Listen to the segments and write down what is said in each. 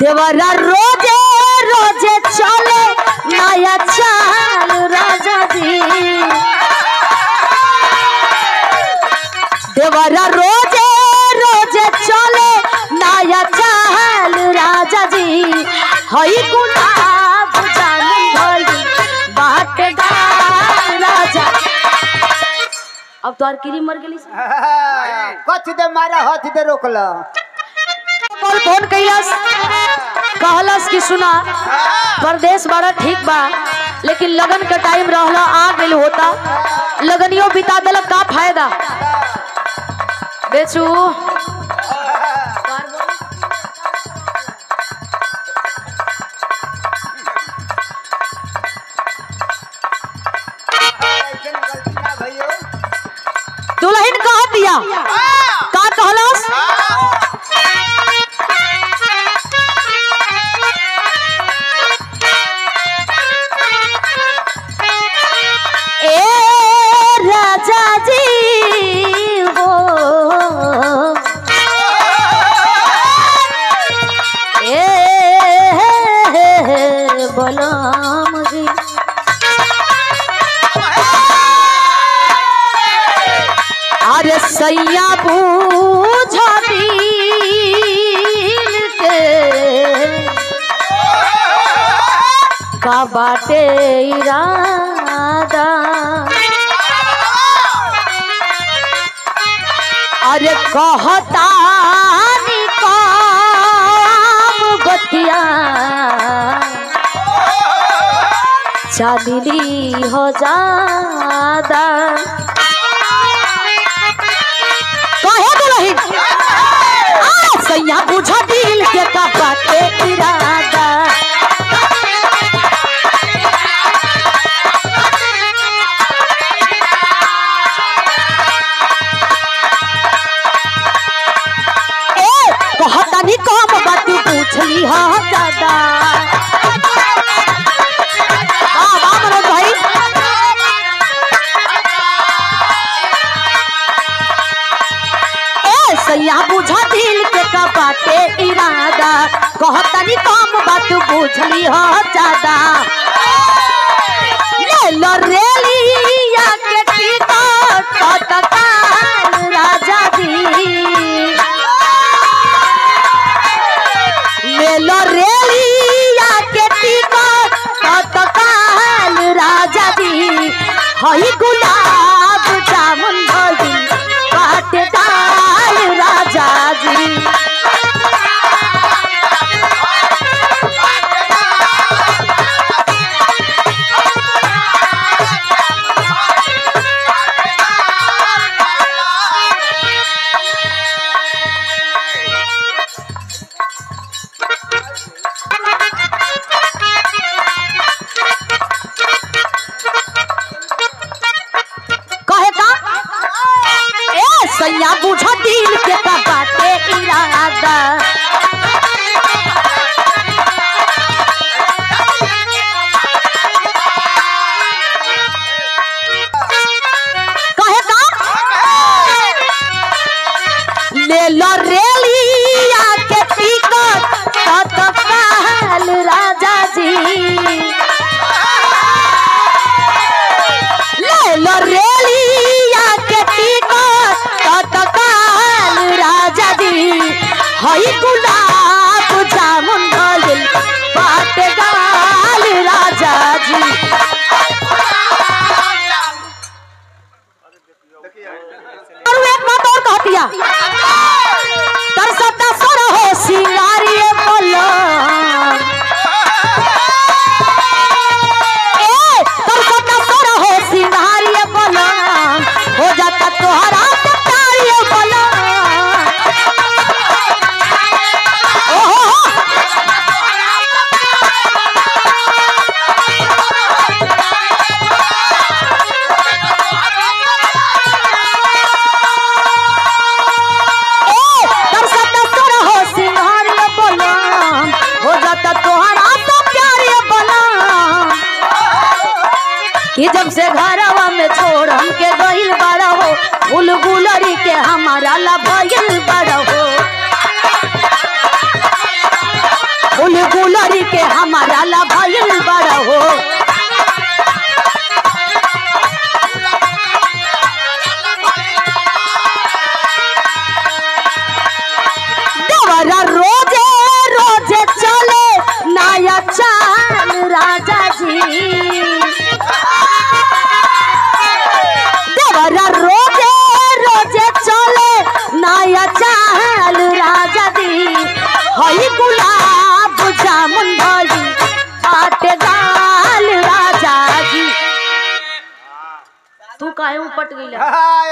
देवरा रोजे रोजे चले नया चाल राजा जी। देवरा रोजे रोजे चले नया चाल राजा जी। हई गुलाब जामुन भली बाटेदार राजा। अब तो किरी मर गई कथ दे मारा हाथ दे रोकला फोन कैलस कहलस कि सुना परदेश बड़ा ठीक बा लेकिन लगन का टाइम रहला आ गेल होता लगनियों बिता देलक का फायदा बेचू। दुल्हन कह दिया का कहलस ए राजा जी हो बोलो मुझे अरे सैया बूझा दिल के का बाटे इरादा। अरे कहता काम बतिया चांदनी हो जादा। सैया बुझा दिल के का बाटे इरादा। कहता नहीं कम बात पूछली हा दादा। भाई सैया बुझा दिल के का बाटे इरादा। कहता नहीं कम बात बुझली हो ज्यादा। ले लो रेलिया के टिकट तत्काल राजा जी। ले लो रेलिया के टिकट तत्काल राजा जी। हई गुलाब जामुन भली बाटेदार राजा जी। सैया बुझा दिल के का बाटे इरादा। कहे ले लो रेलिया के टिकट तत्काल राजा जी। ले लो रेलिया के टिकट तत्काल राजा जी। हई गुलाब जामुन भली बाटेदार राजा जी। और एक बात और कह दिया तरसता सर हो सिंगारिए बोलो तरसता सर हो सिंगारिए बोलो हो जाता तोहरा प्यारिए बोलो। कि जब से घरवा में छोड़ हमके गइल बड़ा हो फूल गुलरी के हमारा ला भइल बड़ा हो। देवरा रोजे रोजे चले नया चाल राजा दी हई गुलाब जामुन भरी बाटे गाल राजा जी। तू काहे उपट गईला?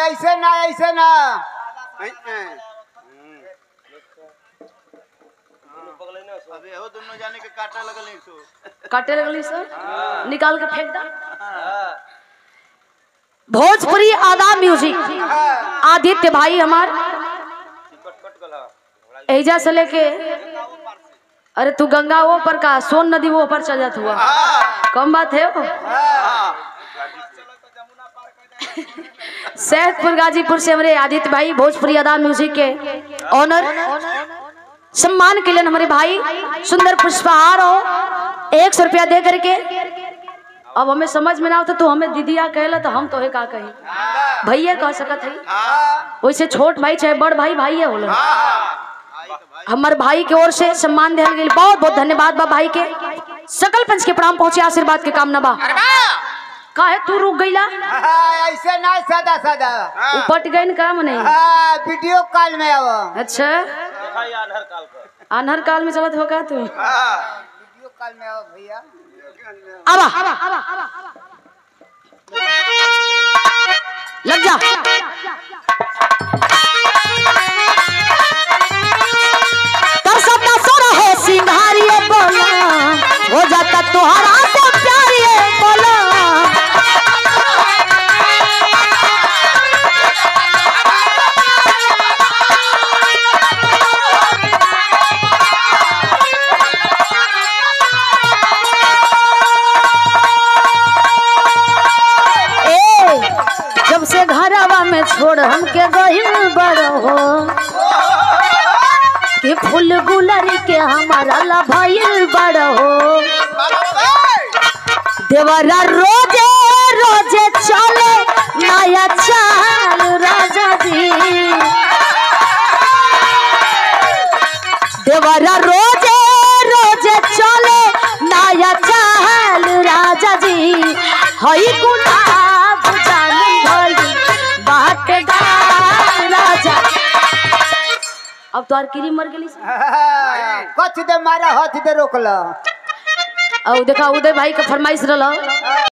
ऐसे ना ऐसे ना अभी हो दोनों जाने के काटे लगल सो काटे लगली सर निकाल के फेंक दा। भोजपुरी आदा म्यूजिक आदित्य भाई हमार एजा से लेके अरे तू गंगा वो पर का सोन नदी वो पर चल जात हुआ कम बात है वो। सैदपुर गाजीपुर से हमारे आदित्य भाई भोजपुरी आदा म्यूजिक के ऑनर सम्मान के लिए हमारे भाई सुंदर पुष्पहार हो 100 रुपया दे करके। अब हमें समझ में ना होता तो हमें दीदिया कहला तो हम तो है का कही भैया कह सकत है वैसे छोट भाई चाहे बड़ भाई भाई है बोलो। हमारे भाई की ओर से सम्मान दिया गया बहुत बहुत धन्यवाद बा भाई के। सकल पंच के प्रणाम पहुंचे आशीर्वाद के कामना बा। काहे तू रुक गईला? ऐसे ना सादा सादा उपट गई का नहीं वीडियो कॉल में आओ। अच्छा अनहर काल में चलत हो का तू? वीडियो कॉल में आओ भैया। आवा लग जा। तर सब सोना हो सिंघारिये बोला हो जाता तुहरा से प्यारिये बोला। जब से घरवा में छोड़ हमके गहिल बड़ हो कि फूल गुलरी के हमारा लभइल बड़ हो। देवरा रोजे रोजे चले नया चाल राजा जी। देवरा रोजे रोजे चले नया चाल राजा जी हई गुलाब जामुन भरी बाटे गाल राजा। अब तो आर मर गई कछ दे मारा हाथ दे रोकला। और देखा उदय भाई का फरमाइश रहा